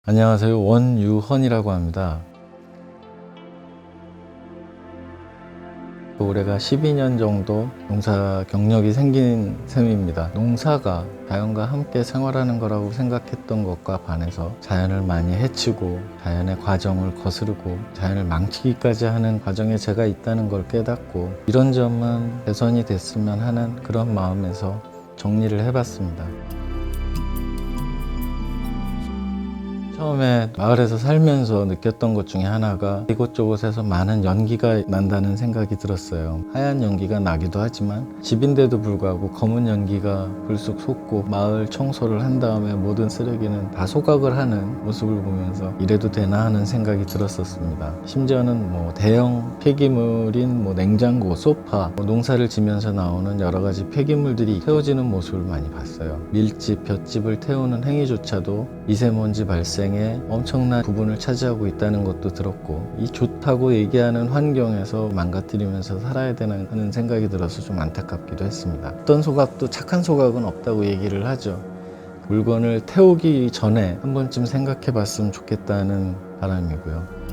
안녕하세요. 원유헌이라고 합니다. 올해가 12년 정도 농사 경력이 생긴 셈입니다. 농사가 자연과 함께 생활하는 거라고 생각했던 것과 반해서 자연을 많이 해치고 자연의 과정을 거스르고 자연을 망치기까지 하는 과정에 제가 있다는 걸 깨닫고 이런 점은 개선이 됐으면 하는 그런 마음에서 정리를 해봤습니다. 처음에 마을에서 살면서 느꼈던 것 중에 하나가 이곳저곳에서 많은 연기가 난다는 생각이 들었어요. 하얀 연기가 나기도 하지만 집인데도 불구하고 검은 연기가 불쑥 솟고 마을 청소를 한 다음에 모든 쓰레기는 다 소각을 하는 모습을 보면서 이래도 되나 하는 생각이 들었었습니다. 심지어는 대형 폐기물인 냉장고, 소파, 농사를 지면서 나오는 여러 가지 폐기물들이 태워지는 모습을 많이 봤어요. 밀집, 볏집을 태우는 행위조차도 미세먼지 발생에 엄청난 부분을 차지하고 있다는 것도 들었고, 이 좋다고 얘기하는 환경에서 망가뜨리면서 살아야 되는 하는 생각이 들어서 좀 안타깝기도 했습니다. 어떤 소각도 착한 소각은 없다고 얘기를 하죠. 물건을 태우기 전에 한 번쯤 생각해 봤으면 좋겠다는 바람이고요.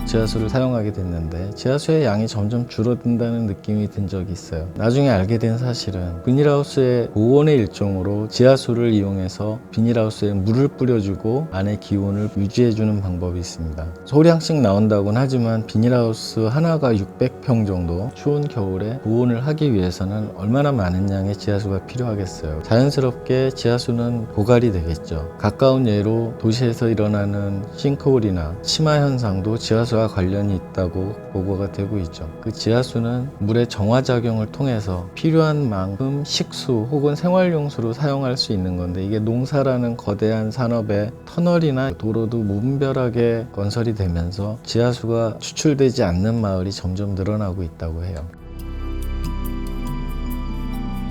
지하수를 사용하게 됐는데 지하수의 양이 점점 줄어든다는 느낌이 든 적이 있어요. 나중에 알게 된 사실은 비닐하우스의 보온의 일종으로 지하수를 이용해서 비닐하우스에 물을 뿌려주고 안의 기온을 유지해주는 방법이 있습니다. 소량씩 나온다고는 하지만 비닐하우스 하나가 600평 정도 추운 겨울에 보온을 하기 위해서는 얼마나 많은 양의 지하수가 필요하겠어요. 자연스럽게 지하수는 고갈이 되겠죠. 가까운 예로 도시에서 일어나는 싱크홀이나 침하 현상도 지하수와 관련이 있다고 보고가 되고 있죠. 그 지하수는 물의 정화작용을 통해서 필요한 만큼 식수 혹은 생활용수로 사용할 수 있는 건데, 이게 농사라는 거대한 산업의 터널이나 도로도 무분별하게 건설이 되면서 지하수가 추출되지 않는 마을이 점점 늘어나고 있다고 해요.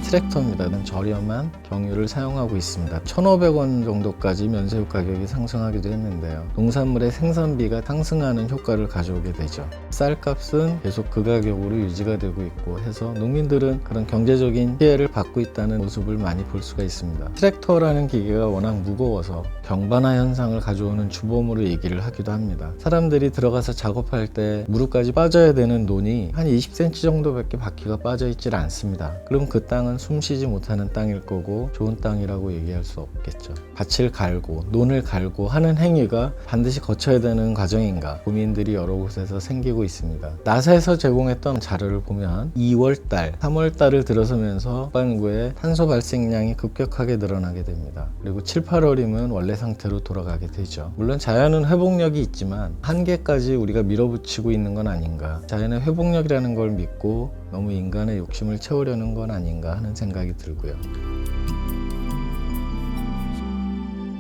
트랙터입니다. 저렴한 경유를 사용하고 있습니다. 1,500원 정도까지 면세유 가격이 상승하기도 했는데요. 농산물의 생산비가 상승하는 효과를 가져오게 되죠. 쌀값은 계속 그 가격으로 유지가 되고 있고 해서 농민들은 그런 경제적인 피해를 받고 있다는 모습을 많이 볼 수가 있습니다. 트랙터라는 기계가 워낙 무거워서 경반화 현상을 가져오는 주범으로 얘기를 하기도 합니다. 사람들이 들어가서 작업할 때 무릎까지 빠져야 되는 논이 한 20cm 정도밖에 바퀴가 빠져 있질 않습니다. 그럼 그 땅은 숨쉬지 못하는 땅일 거고 좋은 땅이라고 얘기할 수 없겠죠. 밭을 갈고 논을 갈고 하는 행위가 반드시 거쳐야 되는 과정인가 고민들이 여러 곳에서 생기고 있습니다. 나사에서 제공했던 자료를 보면 2월달, 3월달을 들어서면서 북반구의 탄소 발생량이 급격하게 늘어나게 됩니다. 그리고 7, 8월이면 원래 상태로 돌아가게 되죠. 물론 자연은 회복력이 있지만 한계까지 우리가 밀어붙이고 있는 건 아닌가, 자연의 회복력이라는 걸 믿고 너무 인간의 욕심을 채우려는 건 아닌가 하는 생각이 들고요.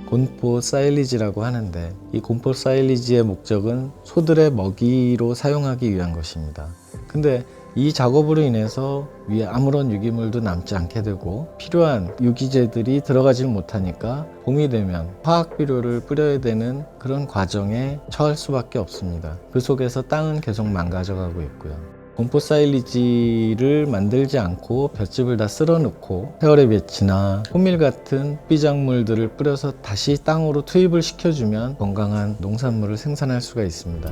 곤포 사일리지라고 하는데, 이 곤포 사일리지의 목적은 소들의 먹이로 사용하기 위한 것입니다. 근데 이 작업으로 인해서 위에 아무런 유기물도 남지 않게 되고 필요한 유기제들이 들어가질 못하니까 봄이 되면 화학 비료를 뿌려야 되는 그런 과정에 처할 수밖에 없습니다. 그 속에서 땅은 계속 망가져가고 있고요. 곤포 사일리지를 만들지 않고 볏짚을 다 쓸어넣고 세월의 볕이나 호밀 같은 비작물들을 뿌려서 다시 땅으로 투입을 시켜주면 건강한 농산물을 생산할 수가 있습니다.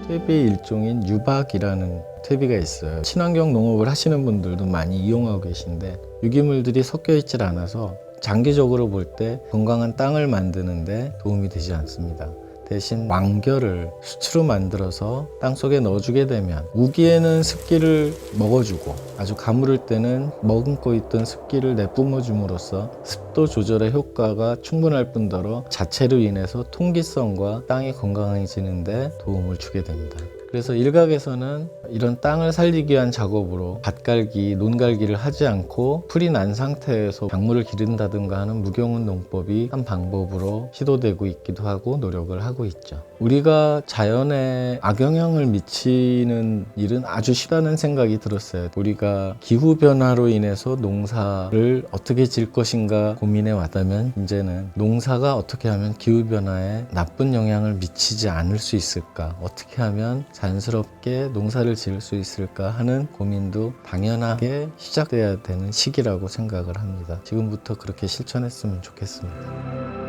퇴비의 일종인 유박이라는 퇴비가 있어요. 친환경 농업을 하시는 분들도 많이 이용하고 계신데 유기물들이 섞여 있질 않아서 장기적으로 볼 때 건강한 땅을 만드는데 도움이 되지 않습니다. 대신 왕겨를 수치로 만들어서 땅속에 넣어주게 되면 우기에는 습기를 먹어주고 아주 가물을 때는 머금고 있던 습기를 내뿜어 줌으로써 습도 조절의 효과가 충분할 뿐더러 자체로 인해서 통기성과 땅이 건강해지는 데 도움을 주게 됩니다. 그래서 일각에서는 이런 땅을 살리기 위한 작업으로 밭갈기, 논갈기를 하지 않고 풀이 난 상태에서 작물을 기른다든가 하는 무경운 농법이 한 방법으로 시도되고 있기도 하고 노력을 하고 있죠. 우리가 자연에 악영향을 미치는 일은 아주 쉽다는 생각이 들었어요. 우리가 기후변화로 인해서 농사를 어떻게 질 것인가 고민해 왔다면 이제는 농사가 어떻게 하면 기후변화에 나쁜 영향을 미치지 않을 수 있을까, 어떻게 하면 자연스럽게 농사를 지을 수 있을까 하는 고민도 당연하게 시작돼야 되는 시기라고 생각을 합니다. 지금부터 그렇게 실천했으면 좋겠습니다.